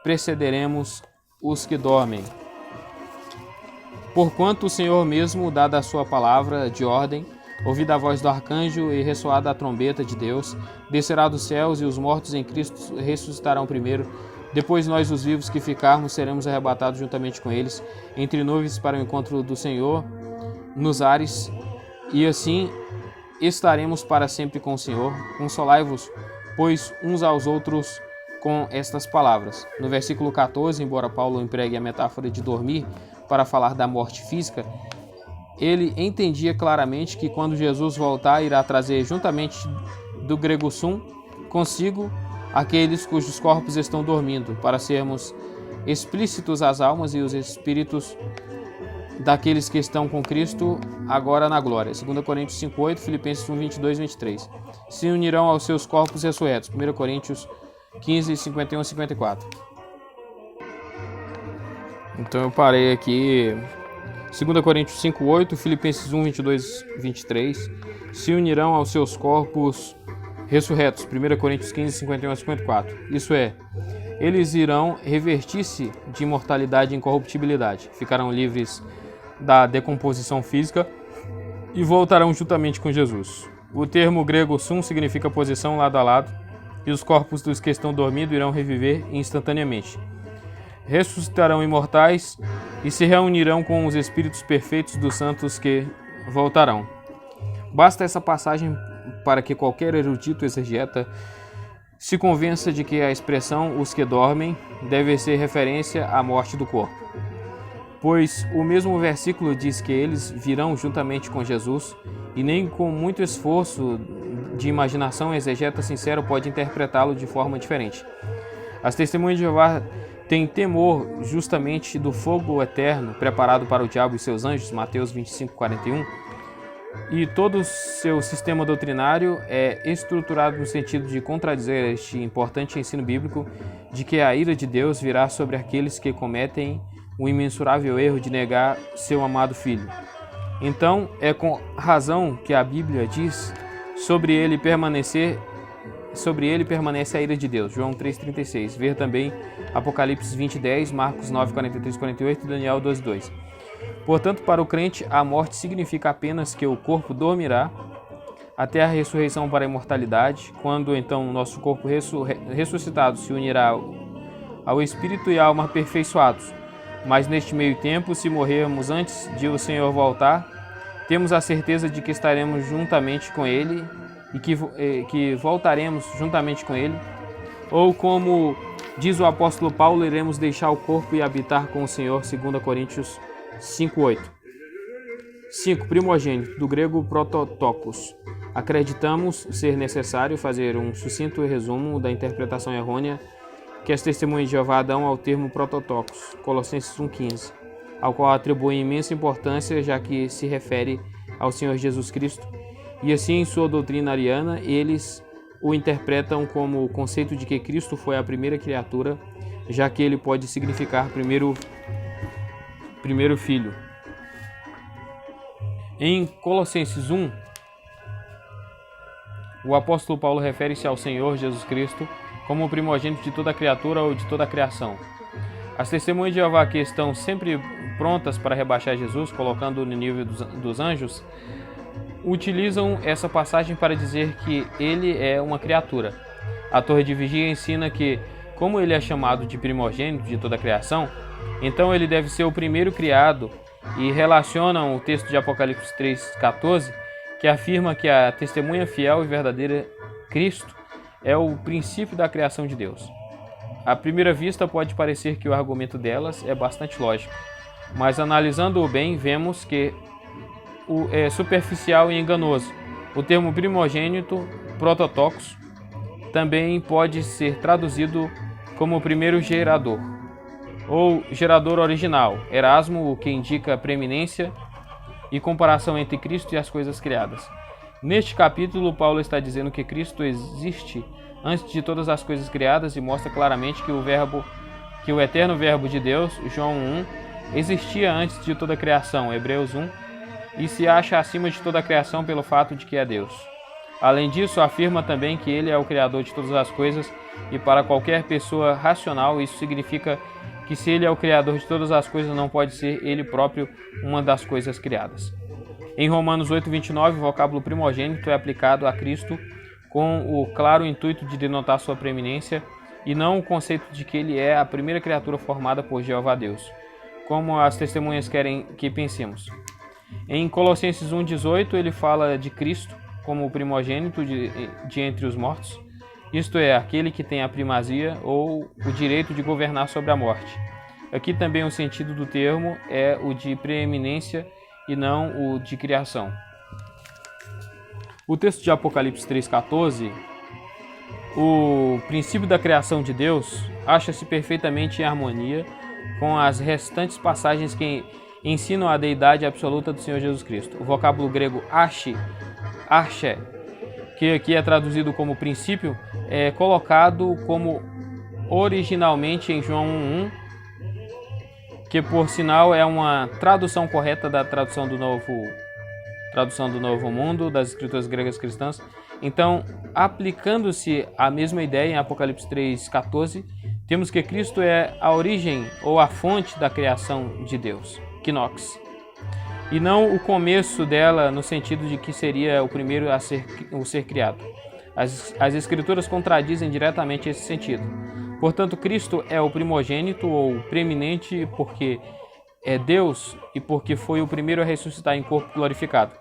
precederemos os que dormem. Porquanto o Senhor mesmo, dada a sua palavra de ordem, ouvida a voz do arcanjo e ressoada a trombeta de Deus, descerá dos céus, e os mortos em Cristo ressuscitarão primeiro. Depois nós, os vivos que ficarmos, seremos arrebatados juntamente com eles, entre nuvens para o encontro do Senhor, nos ares, e assim estaremos para sempre com o Senhor. Consolai-vos, pois, uns aos outros com estas palavras. No versículo 14, embora Paulo empregue a metáfora de dormir para falar da morte física, ele entendia claramente que quando Jesus voltar, irá trazer juntamente do grego sum consigo aqueles cujos corpos estão dormindo, para sermos explícitos as almas e os espíritos daqueles que estão com Cristo agora na glória. 2 Coríntios 5:8, Filipenses 1:22 e 23. Se unirão aos seus corpos ressurretos. 1 Coríntios 15, 51 e 54. Então eu parei aqui. 2 Coríntios 5:8, Filipenses 1:22 e 23. Se unirão aos seus corpos ressurretos. 1 Coríntios 15, 51 a 54. Isso é, eles irão revertir-se de imortalidade e incorruptibilidade. Ficarão livres da decomposição física e voltarão juntamente com Jesus. O termo grego sum significa posição lado a lado, e os corpos dos que estão dormindo irão reviver instantaneamente. Ressuscitarão imortais e se reunirão com os espíritos perfeitos dos santos que voltarão. Basta essa passagem para que qualquer erudito exegeta se convença de que a expressão os que dormem deve ser referência à morte do corpo. Pois o mesmo versículo diz que eles virão juntamente com Jesus, e nem com muito esforço de imaginação exegeta sincero pode interpretá-lo de forma diferente. As testemunhas de Jeová têm temor justamente do fogo eterno preparado para o diabo e seus anjos, Mateus 25:41, e todo o seu sistema doutrinário é estruturado no sentido de contradizer este importante ensino bíblico de que a ira de Deus virá sobre aqueles que cometem o imensurável erro de negar seu amado Filho. Então, é com razão que a Bíblia diz sobre ele permanece a ira de Deus. João 3,36. Ver também Apocalipse 20:10, Marcos 9:43 e 48 e Daniel 12:2. Portanto, para o crente, a morte significa apenas que o corpo dormirá até a ressurreição para a imortalidade, quando então o nosso corpo ressuscitado se unirá ao espírito e à alma aperfeiçoados. Mas neste meio tempo, se morrermos antes de o Senhor voltar, temos a certeza de que estaremos juntamente com Ele e que voltaremos juntamente com Ele. Ou como diz o apóstolo Paulo, iremos deixar o corpo e habitar com o Senhor, 2 Coríntios 5:8. 5. Primogênito, do grego prototokos. Acreditamos ser necessário fazer um sucinto resumo da interpretação errônea que as testemunhas de Jeová dão ao termo prototokos, Colossenses 1:15, ao qual atribuem imensa importância, já que se refere ao Senhor Jesus Cristo, e assim em sua doutrina ariana, eles o interpretam como o conceito de que Cristo foi a primeira criatura, já que ele pode significar primeiro filho. Em Colossenses 1, o apóstolo Paulo refere-se ao Senhor Jesus Cristo como o primogênito de toda criatura ou de toda a criação. As testemunhas de Jeová, que estão sempre prontas para rebaixar Jesus, colocando-o no nível dos anjos, utilizam essa passagem para dizer que ele é uma criatura. A Torre de Vigia ensina que, como ele é chamado de primogênito de toda a criação, então ele deve ser o primeiro criado, e relacionam o texto de Apocalipse 3:14, que afirma que a testemunha fiel e verdadeira, Cristo, é o princípio da criação de Deus. À primeira vista pode parecer que o argumento delas é bastante lógico, mas analisando-o bem, vemos que é superficial e enganoso. O termo primogênito, prototokos, também pode ser traduzido como primeiro gerador, ou gerador original, Erasmo, o que indica preeminência e comparação entre Cristo e as coisas criadas. Neste capítulo, Paulo está dizendo que Cristo existe antes de todas as coisas criadas e mostra claramente que o eterno Verbo de Deus, João 1, existia antes de toda a criação, Hebreus 1, e se acha acima de toda a criação pelo fato de que é Deus. Além disso, afirma também que ele é o criador de todas as coisas, e para qualquer pessoa racional isso significa que se ele é o criador de todas as coisas, não pode ser ele próprio uma das coisas criadas. Em Romanos 8:29, o vocábulo primogênito é aplicado a Cristo com o claro intuito de denotar sua preeminência e não o conceito de que ele é a primeira criatura formada por Jeová Deus, como as testemunhas querem que pensemos. Em Colossenses 1:18, ele fala de Cristo como o primogênito de entre os mortos, isto é, aquele que tem a primazia ou o direito de governar sobre a morte. Aqui também o sentido do termo é o de preeminência e não o de criação. O texto de Apocalipse 3,14, o princípio da criação de Deus, acha-se perfeitamente em harmonia com as restantes passagens que ensinam a deidade absoluta do Senhor Jesus Cristo. O vocábulo grego arche, que aqui é traduzido como princípio, é colocado como originalmente em João 1:1, que por sinal é uma tradução correta da tradução do Novo Mundo, das escrituras gregas cristãs. Então, aplicando-se a mesma ideia em Apocalipse 3,14, temos que Cristo é a origem ou a fonte da criação de Deus, Knox, e não o começo dela no sentido de que seria o primeiro a ser criado. As escrituras contradizem diretamente esse sentido. Portanto, Cristo é o primogênito ou preeminente porque é Deus e porque foi o primeiro a ressuscitar em corpo glorificado.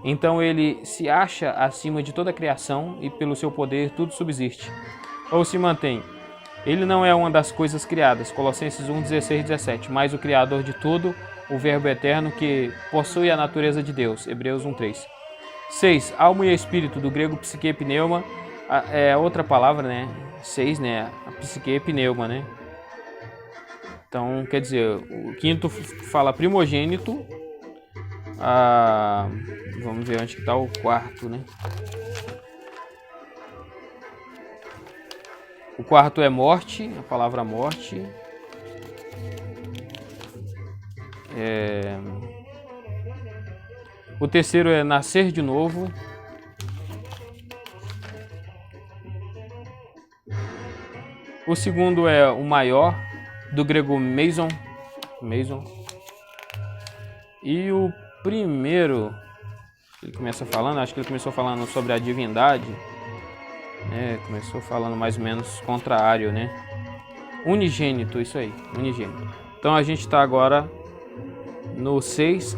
Então ele se acha acima de toda a criação e pelo seu poder tudo subsiste, ou se mantém. Ele não é uma das coisas criadas, Colossenses 1:16-17, mas o Criador de tudo, o Verbo eterno que possui a natureza de Deus, Hebreus 1:3. 6. Alma e espírito, do grego psique pneuma, é outra palavra, né? 6, né? A psique pneuma, né? Então, quer dizer, o quinto fala primogênito. Vamos ver onde que está o quarto, né? O quarto é morte, a palavra morte. O terceiro é nascer de novo. O segundo é o maior, do grego meison. E o primeiro, ele começa falando, acho que ele começou falando sobre a divindade, né? Começou falando mais ou menos contrário, né? Unigênito, isso aí, unigênito. Então a gente está agora no 6,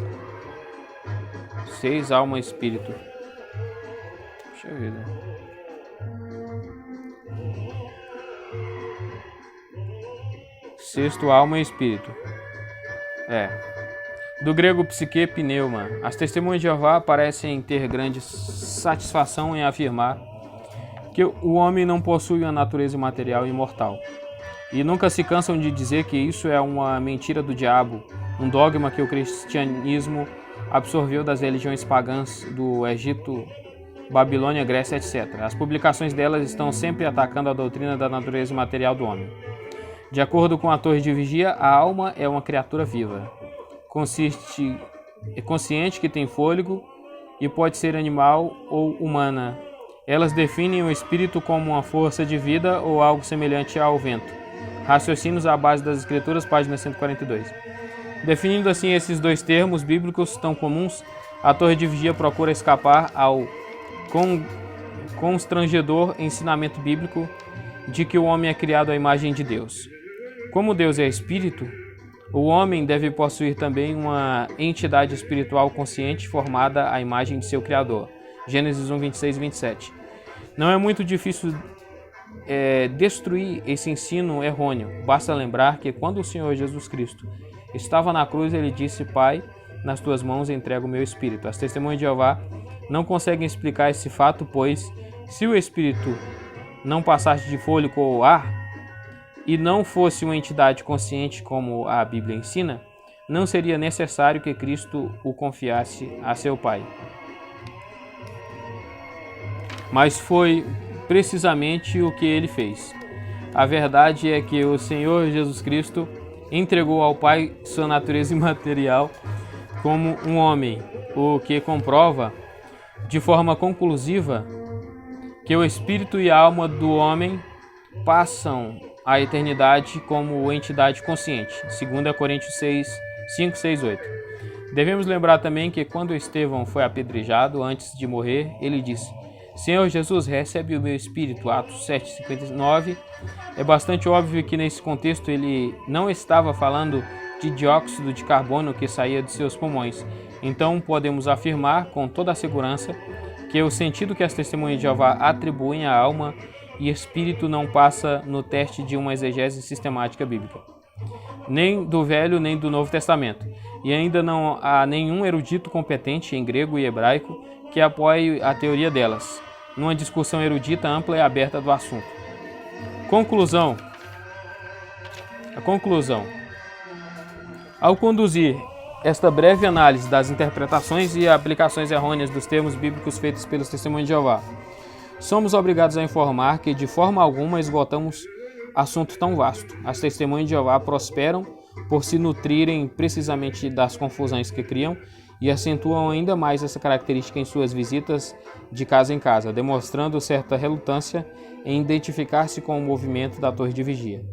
alma e espírito. Deixa eu ver, né? Sexto, alma e espírito. Do grego psique pneuma. As testemunhas de Jeová parecem ter grande satisfação em afirmar que o homem não possui uma natureza material e imortal. E nunca se cansam de dizer que isso é uma mentira do diabo, um dogma que o cristianismo absorveu das religiões pagãs do Egito, Babilônia, Grécia, etc. As publicações delas estão sempre atacando a doutrina da natureza material do homem. De acordo com a Torre de Vigia, a alma é uma criatura viva, consciente que tem fôlego e pode ser animal ou humana. Elas definem o espírito como uma força de vida ou algo semelhante ao vento. Raciocínios à base das Escrituras, página 142. Definindo assim esses dois termos bíblicos tão comuns, a Torre de Vigia procura escapar ao constrangedor ensinamento bíblico de que o homem é criado à imagem de Deus. Como Deus é espírito, o homem deve possuir também uma entidade espiritual consciente formada à imagem de seu Criador. Gênesis 1, 26 e 27. Não é muito difícil destruir esse ensino errôneo. Basta lembrar que quando o Senhor Jesus Cristo estava na cruz, ele disse: Pai, nas tuas mãos entrego o meu espírito. As testemunhas de Jeová não conseguem explicar esse fato, pois se o espírito não passasse de fôlego ou ar e não fosse uma entidade consciente como a Bíblia ensina, não seria necessário que Cristo o confiasse a seu Pai. Mas foi precisamente o que ele fez. A verdade é que o Senhor Jesus Cristo entregou ao Pai sua natureza imaterial como um homem, o que comprova de forma conclusiva que o espírito e a alma do homem passam a eternidade como entidade consciente. 2 Coríntios 5, 6, 8. Devemos lembrar também que quando Estevão foi apedrejado, antes de morrer, ele disse: Senhor Jesus, recebe o meu espírito. Atos 7, 59. É bastante óbvio que nesse contexto ele não estava falando de dióxido de carbono que saía de seus pulmões. Então podemos afirmar com toda a segurança que o sentido que as testemunhas de Jeová atribuem à alma e espírito não passa no teste de uma exegese sistemática bíblica, nem do Velho nem do Novo Testamento, e ainda não há nenhum erudito competente em grego e hebraico que apoie a teoria delas, numa discussão erudita, ampla e aberta do assunto. A conclusão. Ao conduzir esta breve análise das interpretações e aplicações errôneas dos termos bíblicos feitos pelos testemunhos de Jeová, somos obrigados a informar que de forma alguma esgotamos assunto tão vasto. As testemunhas de Jeová prosperam por se nutrirem precisamente das confusões que criam e acentuam ainda mais essa característica em suas visitas de casa em casa, demonstrando certa relutância em identificar-se com o movimento da torre de vigia.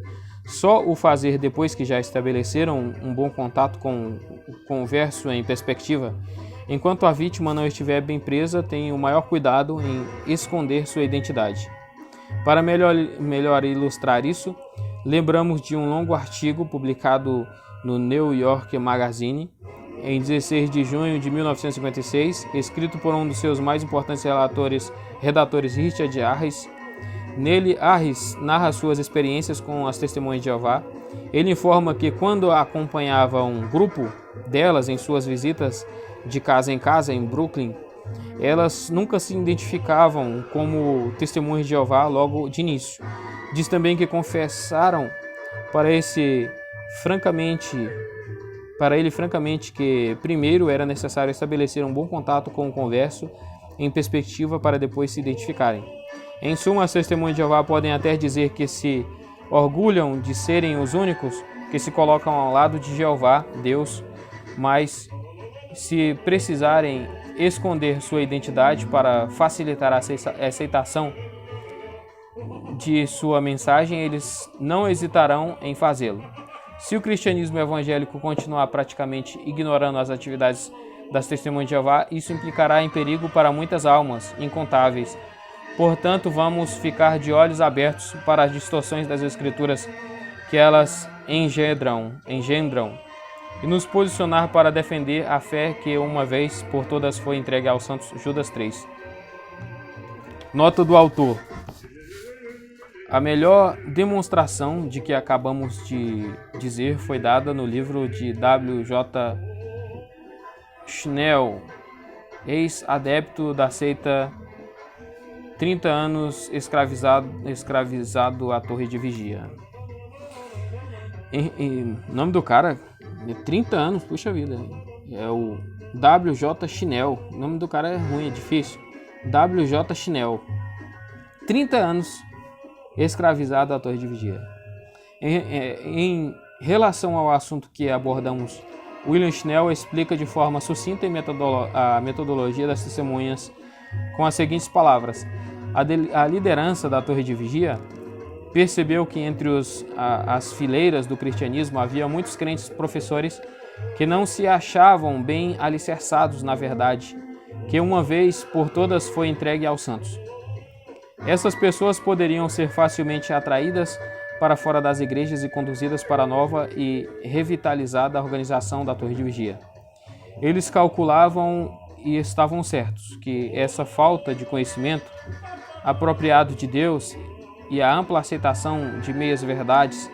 Só o fazer depois que já estabeleceram um bom contato com o converso em perspectiva. Enquanto a vítima não estiver bem presa, tenha o maior cuidado em esconder sua identidade. Para melhor ilustrar isso, lembramos de um longo artigo publicado no New York Magazine em 16 de junho de 1956, escrito por um dos seus mais importantes redatores Richard Harris. Nele, Harris narra suas experiências com as testemunhas de Jeová. Ele informa que quando acompanhava um grupo delas em suas visitas de casa em casa em Brooklyn, elas nunca se identificavam como testemunhas de Jeová logo de início. Diz também que confessaram para ele francamente que primeiro era necessário estabelecer um bom contato com o converso em perspectiva para depois se identificarem. Em suma, as testemunhas de Jeová podem até dizer que se orgulham de serem os únicos que se colocam ao lado de Jeová, Deus, mas se precisarem esconder sua identidade para facilitar a aceitação de sua mensagem, eles não hesitarão em fazê-lo. Se o cristianismo evangélico continuar praticamente ignorando as atividades das testemunhas de Jeová, isso implicará em perigo para muitas almas incontáveis. Portanto, vamos ficar de olhos abertos para as distorções das Escrituras que elas engendram e nos posicionar para defender a fé que uma vez por todas foi entregue aos santos. Judas 3. Nota do autor. A melhor demonstração de que acabamos de dizer foi dada no livro de W.J. Schnell, ex-adepto da seita 30 anos escravizado à torre de vigia. O nome do cara é 30 anos, puxa vida. É o W.J. Schnell. O nome do cara é ruim, é difícil. W.J. Schnell. 30 anos escravizado à torre de vigia. Em relação ao assunto que abordamos, William Schnell explica de forma sucinta a metodologia das testemunhas com as seguintes palavras. A liderança da torre de vigia percebeu que entre as fileiras do cristianismo havia muitos crentes professores que não se achavam bem alicerçados na verdade, que uma vez por todas foi entregue aos santos. Essas pessoas poderiam ser facilmente atraídas para fora das igrejas e conduzidas para a nova e revitalizada organização da torre de vigia. Eles calculavam e estavam certos que essa falta de conhecimento apropriado de Deus e a ampla aceitação de meias verdades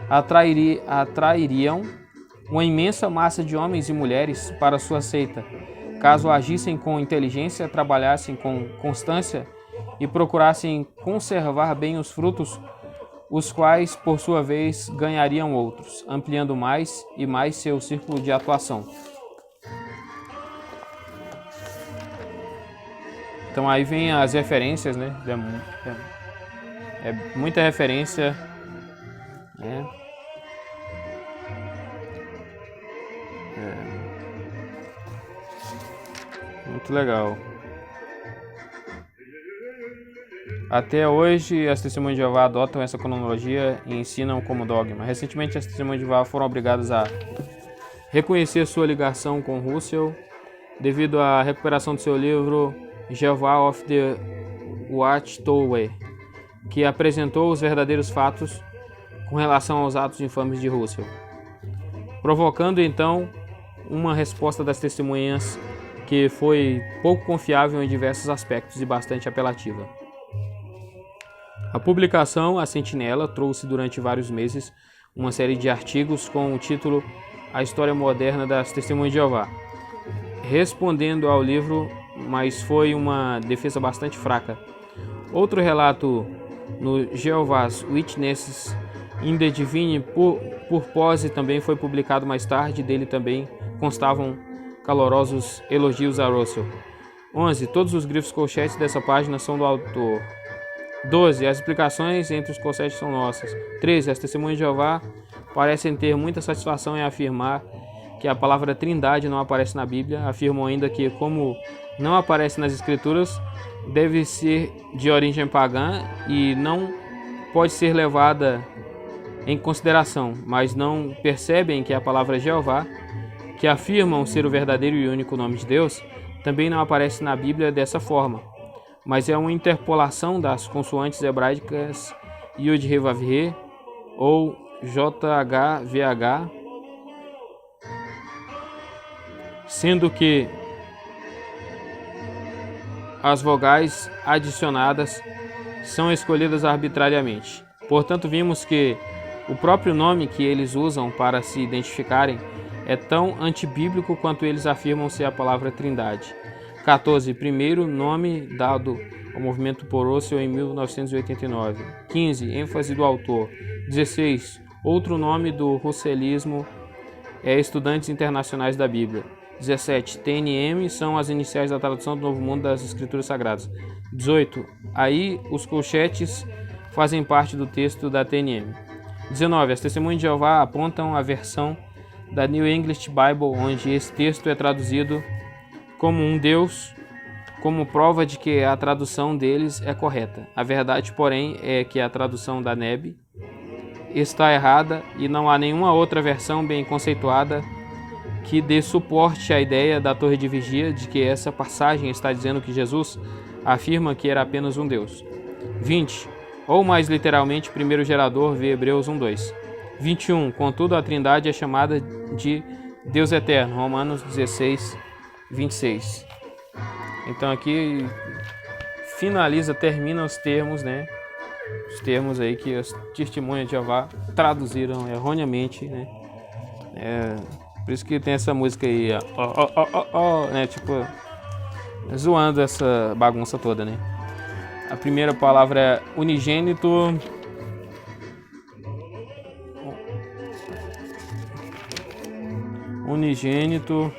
atrairiam uma imensa massa de homens e mulheres para sua seita, caso agissem com inteligência, trabalhassem com constância e procurassem conservar bem os frutos, os quais, por sua vez, ganhariam outros, ampliando mais e mais seu círculo de atuação. Então aí vem as referências, né? É muita referência, né? Muito legal. Até hoje, as Testemunhas de Jeová adotam essa cronologia e ensinam como dogma. Recentemente, as Testemunhas de Jeová foram obrigadas a reconhecer sua ligação com Russell devido à recuperação de seu livro Jehovah of the Watchtower, que apresentou os verdadeiros fatos com relação aos atos infames de Russell, provocando então uma resposta das testemunhas que foi pouco confiável em diversos aspectos e bastante apelativa. A publicação A Sentinela trouxe durante vários meses uma série de artigos com o título A História Moderna das Testemunhas de Jeová, respondendo ao livro, mas foi uma defesa bastante fraca. Outro relato no Jehovah's Witnesses in the Divine Purpose também foi publicado mais tarde, dele também constavam calorosos elogios a Russell. 11. Todos os grifos colchetes dessa página são do autor. 12. As explicações entre os colchetes são nossas. 13. As Testemunhas de Jeová parecem ter muita satisfação em afirmar que a palavra Trindade não aparece na Bíblia. Afirmam ainda que, como não aparece nas Escrituras, deve ser de origem pagã e não pode ser levada em consideração, mas não percebem que a palavra Jeová, que afirmam ser o verdadeiro e único nome de Deus, também não aparece na Bíblia dessa forma, mas é uma interpolação das consoantes hebraicas Yud He Vav He ou JHVH, sendo que as vogais adicionadas são escolhidas arbitrariamente. Portanto, vimos que o próprio nome que eles usam para se identificarem é tão antibíblico quanto eles afirmam ser a palavra Trindade. 14. Primeiro nome dado ao movimento por Russell em 1989. 15. ênfase do autor. 16. Outro nome do russellismo é Estudantes Internacionais da Bíblia. 17. TNM são as iniciais da tradução do Novo Mundo das Escrituras Sagradas. 18. Aí os colchetes fazem parte do texto da TNM. 19. As Testemunhas de Jeová apontam a versão da New English Bible, onde esse texto é traduzido como um Deus, como prova de que a tradução deles é correta. A verdade, porém, é que a tradução da NEB está errada e não há nenhuma outra versão bem conceituada que dê suporte à ideia da Torre de Vigia de que essa passagem está dizendo que Jesus afirma que era apenas um Deus. 20. Ou mais literalmente, primeiro gerador, vê Hebreus 1:2. 21. Contudo, a Trindade é chamada de Deus Eterno, Romanos 16:26. Então aqui termina os termos, né? Os termos aí que as Testemunhas de Jeová traduziram erroneamente, né? Por isso que tem essa música aí, né? Tipo, zoando essa bagunça toda, né? A primeira palavra é unigênito. Unigênito.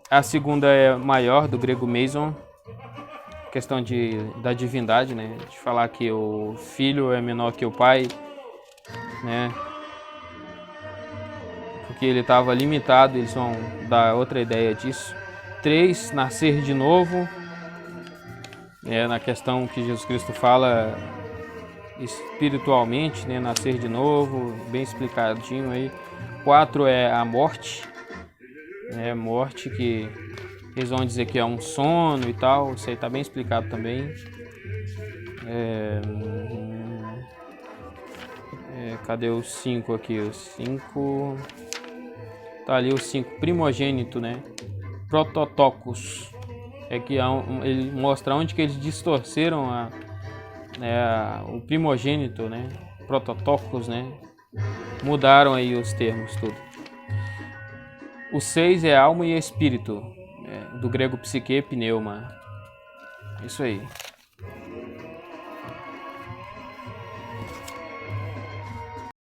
A segunda é maior, do grego meison. Questão da divindade, né? De falar que o filho é menor que o pai, né? Porque ele estava limitado, eles vão dar outra ideia disso. 3, nascer de novo. Na questão que Jesus Cristo fala espiritualmente, né? Nascer de novo, bem explicadinho aí. 4 é a morte. Morte que eles vão dizer que é um sono e tal. Isso aí está bem explicado também. Cadê os 5 aqui? Os 5... Tá ali os 5. Primogênito, né? Prototocos. Que ele mostra onde que eles distorceram o primogênito, né? Prototocos, né? Mudaram aí os termos, tudo. O 6 é alma e espírito, do grego psique, pneuma. Isso aí.